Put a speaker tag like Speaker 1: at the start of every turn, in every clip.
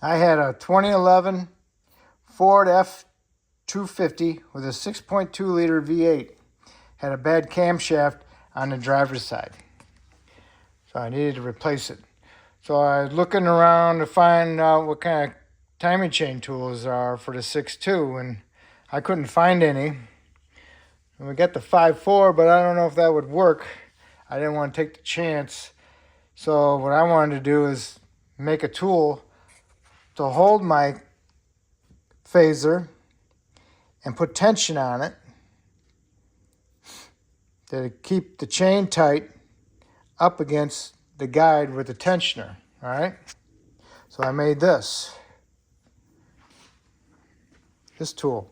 Speaker 1: I had a 2011 Ford F250 with a 6.2 liter V8. Had a bad camshaft on the driver's side, so I needed to replace it. So I was looking around to find out what kind of timing chain tools there are for the 6.2, and I couldn't find any. And we got the 5.4, but I don't know if that would work. I didn't want to take the chance. So what I wanted to do is make a tool to hold my phaser and put tension on it to keep the chain tight up against the guide with the tensioner. All right, so I made this tool.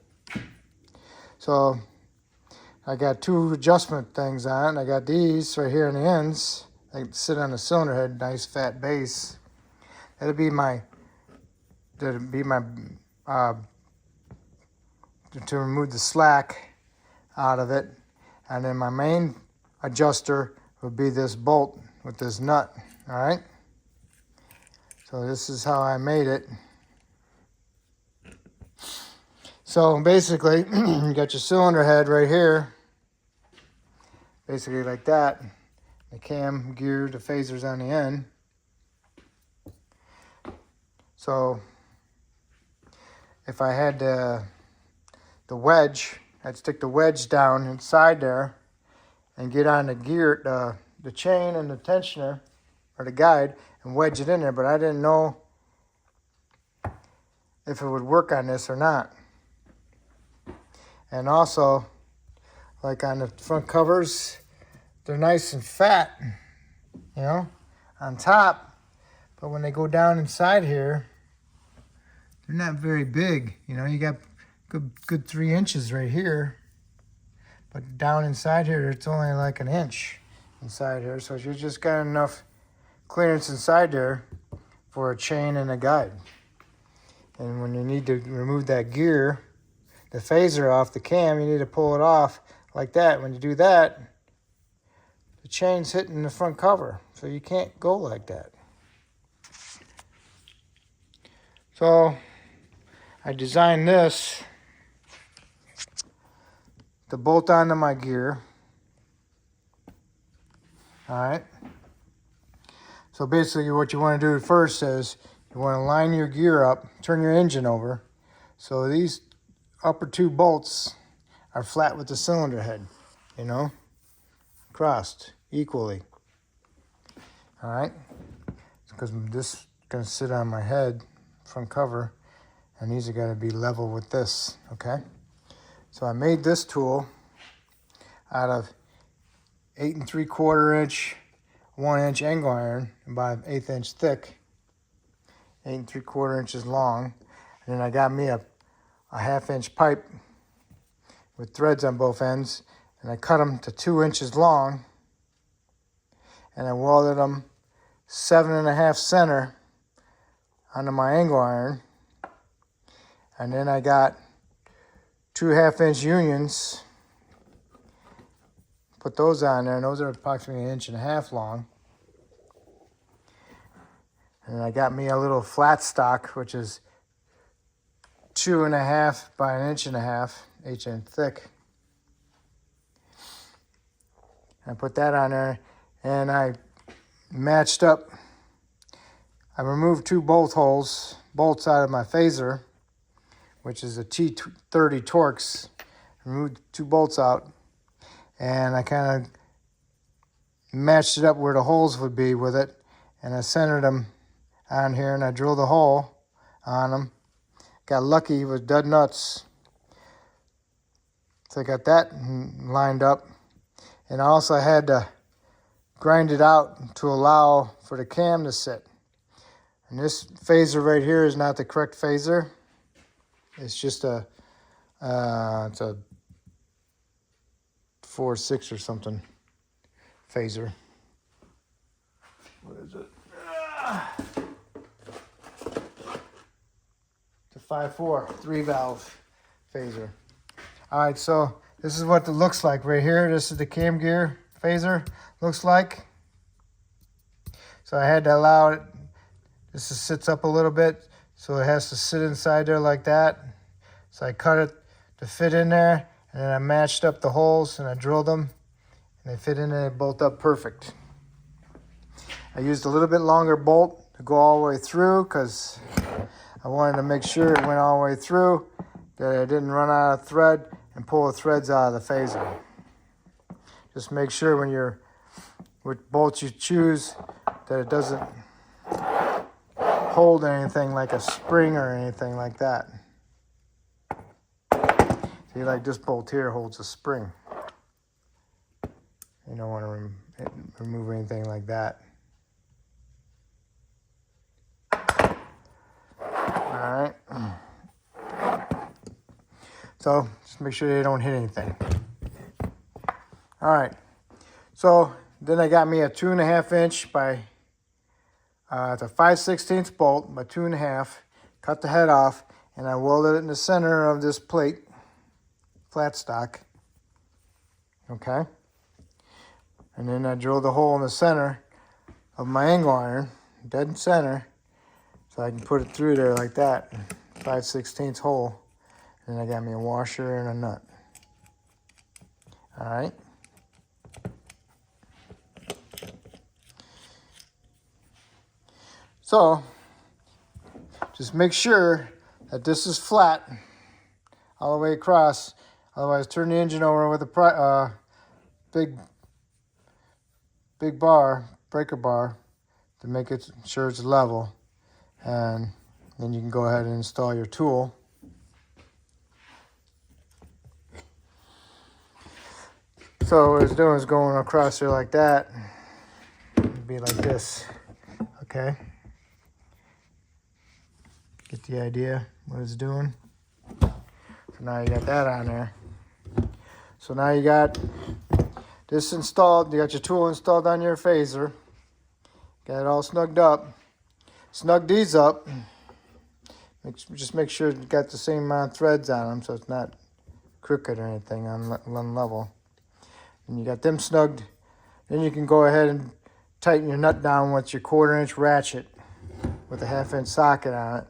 Speaker 1: So I got two adjustment things on it. I got these right here in the ends. They can sit on the cylinder head, nice fat base. That'll be my to remove the slack out of it. And then my main adjuster would be this bolt with this nut. All right, so this is how I made it. So basically, you got your cylinder head right here, basically like that. The cam gear, the phaser's on the end. So if I had the wedge, I'd stick the wedge down inside there and get on the gear, the chain and the tensioner or the guide, and wedge it in there. But I didn't know if it would work on this or not. And also, like on the front covers, they're nice and fat, you know, on top. But when they go down inside here, they're not very big. You know, you got good 3 inches right here. But down inside here, it's only like an inch inside here. So you just got enough clearance inside there for a chain and a guide. And when you need to remove that gear, the phaser off the cam, you need to pull it off like that. When you do that, the chain's hitting the front cover, so you can't go like that. So I designed this to bolt onto my gear. All right. So basically what you want to do first is you want to line your gear up, turn your engine over. So these upper 2 bolts are flat with the cylinder head, you know, crossed equally. All right, because this is going to sit on my head, front cover, and these are going to be level with this, okay? So I made this tool out of 8 3/4 inch, 1 inch angle iron, about 1/8 inch thick, 8 3/4 inches long. And then I got me a 1/2 inch pipe with threads on both ends, and I cut them to 2 inches long, and I welded them 7.5 center onto my angle iron. And then I got 2 1/2 inch unions, put those on there, and those are approximately 1.5 inches long. And I got me a little flat stock, which is 2.5 by 1.5 inch thick. I put that on there, and I matched up. I removed 2 bolts out of my phaser, which is a T30 Torx. Removed 2 bolts out, and I kind of matched it up where the holes would be with it, and I centered them on here, and I drilled a hole on them. Got lucky with dud nuts. So I got that lined up. And I also had to grind it out to allow for the cam to sit. And this phaser right here is not the correct phaser. It's just it's a 4.6 or something phaser. What is it? It's a 5.4 3-valve phaser. All right, so this is what it looks like right here. This is the cam gear phaser looks like. So I had to allow it. This sits up a little bit So it has to sit inside there like that. So I cut it to fit in there, and then I matched up the holes and I drilled them, and they fit in there, they bolt up perfect. I used a little bit longer bolt to go all the way through because I wanted to make sure it went all the way through, that I didn't run out of thread and pull the threads out of the phaser. Just make sure when you're, which bolts you choose, that it doesn't hold anything like a spring or anything like that. See, like this bolt here holds a spring. You don't want to remove anything like that. All right. So just make sure you don't hit anything. All right. So then I got me a 2.5 inch by it's a 5/16 bolt by 2.5. Cut the head off, and I welded it in the center of this plate, flat stock. Okay. And then I drilled a hole in the center of my angle iron, dead center, so I can put it through there like that, 5/16 hole. And I got me a washer and a nut. All right. So just make sure that this is flat all the way across. Otherwise, turn the engine over with a big bar, breaker bar, to make it sure it's level. And then you can go ahead and install your tool. So what it's doing is going across there like that. It'd be like this. Okay. Get the idea what it's doing. So now you got that on there. So now you got this installed. You got your tool installed on your phaser. Got it all snugged up. Snug these up. Just make sure you got the same amount of threads on them so it's not crooked or anything on level. And you got them snugged. Then you can go ahead and tighten your nut down with your 1/4 inch ratchet with a 1/2 inch socket on it.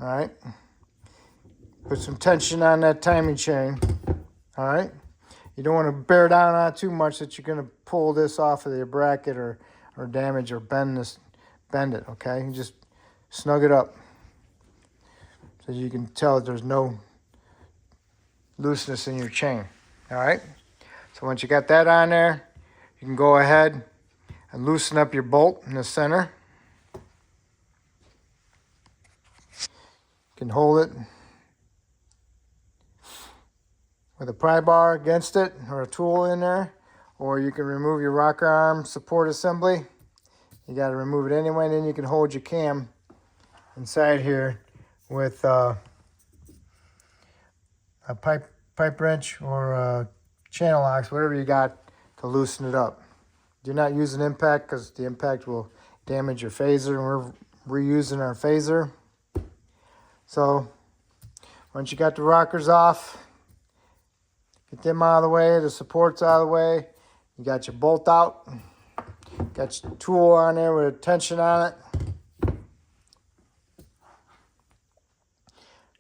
Speaker 1: All right. Put some tension on that timing chain. All right. You don't want to bear down on it too much that you're going to pull this off of your bracket or damage or bend it. Okay. You just snug it up so you can tell that there's no looseness in your chain. All right. So once you got that on there, you can go ahead and loosen up your bolt in the center. You can hold it with a pry bar against it or a tool in there, or you can remove your rocker arm support assembly. You got to remove it anyway, and then you can hold your cam inside here with a pipe wrench or a channel locks, whatever you got to loosen it up. Do not use an impact because the impact will damage your phaser, and we're reusing our phaser. So once you got the rockers off, get them out of the way, the supports out of the way, you got your bolt out, got your tool on there with a tension on it.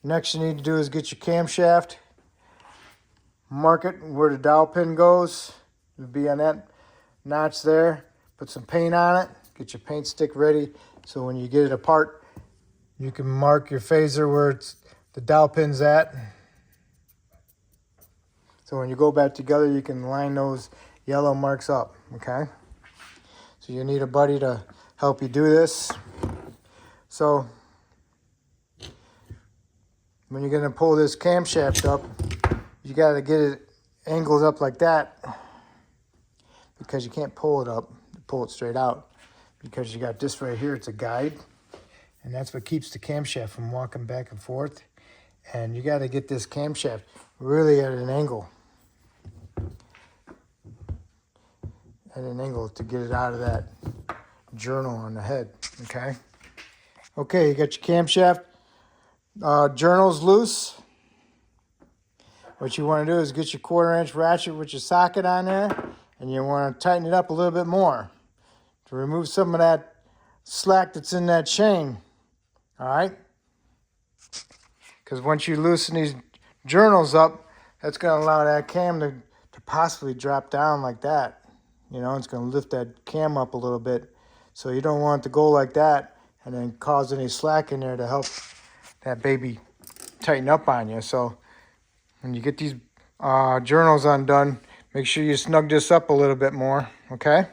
Speaker 1: Next you need to do is get your camshaft, mark it where the dowel pin goes. It'll be on that notch there. Put some paint on it, get your paint stick ready so when you get it apart, you can mark your phaser where the dowel pin's at. So when you go back together, you can line those yellow marks up, okay? So you need a buddy to help you do this. So when you're gonna pull this camshaft up, you gotta get it angled up like that because you can't pull it straight out because you got this right here, it's a guide. And that's what keeps the camshaft from walking back and forth. And you got to get this camshaft really at an angle. At an angle to get it out of that journal on the head, okay? Okay, you got your camshaft. Journal's loose. What you want to do is get your 1/4 inch ratchet with your socket on there. And you want to tighten it up a little bit more to remove some of that slack that's in that chain. All right? Because once you loosen these journals up, that's going to allow that cam to possibly drop down like that. You know, it's going to lift that cam up a little bit. So you don't want it to go like that and then cause any slack in there to help that baby tighten up on you. So when you get these journals undone, make sure you snug this up a little bit more, okay?